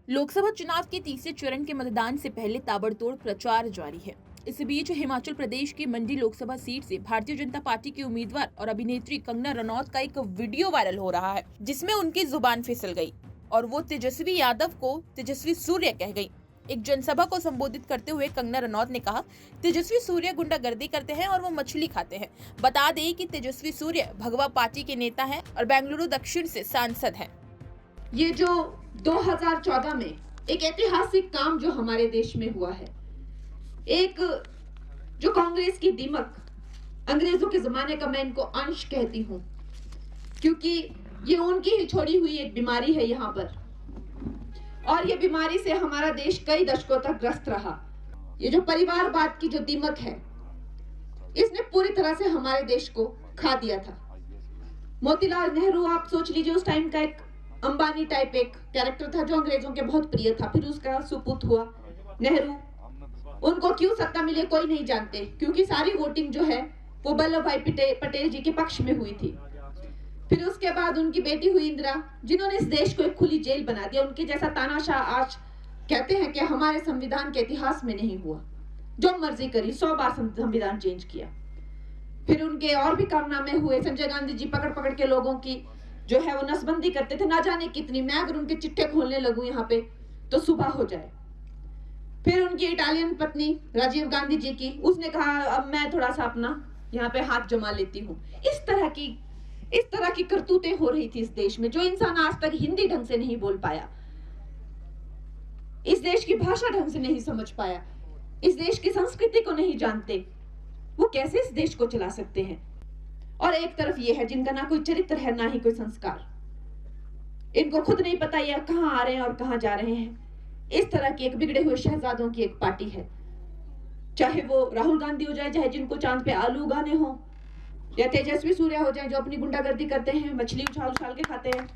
लोकसभा चुनाव के तीसरे चरण के मतदान से पहले ताबड़तोड़ प्रचार जारी है। इस बीच हिमाचल प्रदेश की मंडी लोकसभा सीट से भारतीय जनता पार्टी की उम्मीदवार और अभिनेत्री कंगना रनौत का एक वीडियो वायरल हो रहा है, जिसमें उनकी जुबान फिसल गई और वो तेजस्वी यादव को तेजस्वी सूर्य कह गई। एक जनसभा को संबोधित करते हुए कंगना रनौत ने कहा, तेजस्वी सूर्य गुंडागर्दी करते हैं और वो मछली खाते हैं। बता दें कि तेजस्वी सूर्य भगवा पार्टी के नेता हैं और बेंगलुरु दक्षिण से सांसद हैं। ये जो 2014 में एक ऐतिहासिक काम जो हमारे देश में हुआ है, एक जो कांग्रेस की दीमक, अंग्रेजों के जमाने का मैं इनको अंश कहती हूं, क्योंकि ये उनकी ही छोड़ी हुई एक बीमारी है यहाँ पर, और ये बीमारी से हमारा देश कई दशकों तक ग्रस्त रहा। ये जो परिवारवाद की जो दीमक है, इसने पूरी तरह से हमारे देश को खा दिया था। मोतीलाल नेहरू, आप सोच लीजिए, उस टाइम का एक अंबानी टाइप एक कैरेक्टर था जो अंग्रेजों के बहुत प्रिय था। फिर उसका सुपुत्र हुआ नेहरू। उनको क्यों सत्ता मिली कोई नहीं जानते, क्योंकि सारी वोटिंग जो है वो वल्लभ भाई पटेल जी के पक्ष में हुई थी। फिर उसके बाद उनकी बेटी हुई इंदिरा, जिन्होंने इस देश को एक खुली जेल बना दिया। उनके जैसा तानाशाह आज कहते हैं कि हमारे संविधान के इतिहास में नहीं हुआ। जो मर्जी करी, 100 बार संविधान चेंज किया। फिर उनके और भी कारनामे हुए। संजय गांधी जी पकड़ पकड़ के लोगों की जो है वो नसबंदी करते थे, ना जाने कितनी। मैं अगर उनके चिट्ठे खोलने लगूं यहाँ पे तो सुबह हो जाए। फिर उनकी इटालियन पत्नी राजीव गांधी जी की, उसने कहा अब मैं थोड़ा सा अपना यहाँ पे हाथ जमा लेती हूँ। इस तरह की करतूतें हो रही थी इस देश में। जो इंसान आज तक हिंदी ढंग से नहीं बोल पाया, इस देश की भाषा ढंग से नहीं समझ पाया, इस देश की संस्कृति को नहीं जानते, वो कैसे इस देश को चला सकते हैं। और एक तरफ ये है जिनका ना कोई चरित्र है, ना ही कोई संस्कार। इनको खुद नहीं पता ये कहां आ रहे हैं और कहां जा रहे हैं। इस तरह की एक बिगड़े हुए शहजादों की एक पार्टी है। चाहे वो राहुल गांधी हो जाए, चाहे जिनको चांद पे आलू उगाने हो, या तेजस्वी सूर्य हो जाए जो अपनी गुंडागर्दी करते हैं, मछली उछाल उछाल के खाते हैं,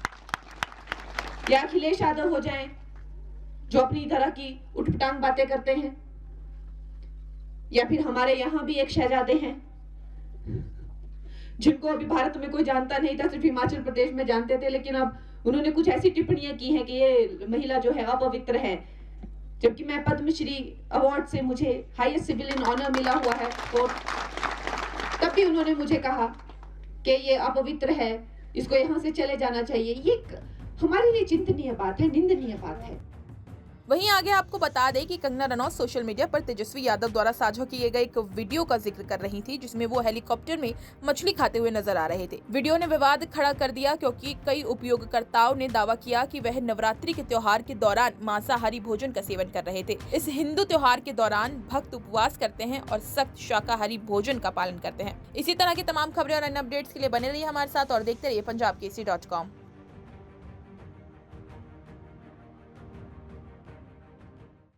या अखिलेश यादव हो जाए जो अपनी तरह की उठपटांग बातें करते हैं, या फिर हमारे यहां भी एक शहजादे हैं जिनको अभी भारत में कोई जानता नहीं था, सिर्फ हिमाचल प्रदेश में जानते थे, लेकिन अब उन्होंने कुछ ऐसी टिप्पणियां की हैं कि ये महिला जो है अपवित्र है। जबकि मैं पद्मश्री अवार्ड से मुझे हाईएस्ट सिविलियन ऑनर मिला हुआ है, तो तब भी उन्होंने मुझे कहा कि ये अपवित्र है, इसको यहाँ से चले जाना चाहिए। ये हमारे लिए चिंतनीय बात है, निंदनीय बात है। वहीं आगे आपको बता दें कि कंगना रनौत सोशल मीडिया पर तेजस्वी यादव द्वारा साझा किए गए एक वीडियो का जिक्र कर रही थी, जिसमें वो हेलीकॉप्टर में मछली खाते हुए नजर आ रहे थे। वीडियो ने विवाद खड़ा कर दिया, क्योंकि कई उपयोगकर्ताओं ने दावा किया कि वह नवरात्रि के त्योहार के दौरान मांसाहारी भोजन का सेवन कर रहे थे। इस हिंदू त्योहार के दौरान भक्त उपवास करते हैं और सख्त शाकाहारी भोजन का पालन करते हैं। इसी तरह की तमाम खबरें और अन्य अपडेट्स के लिए बने रहिए हमारे साथ और देखते रहिए punjabkesari.com।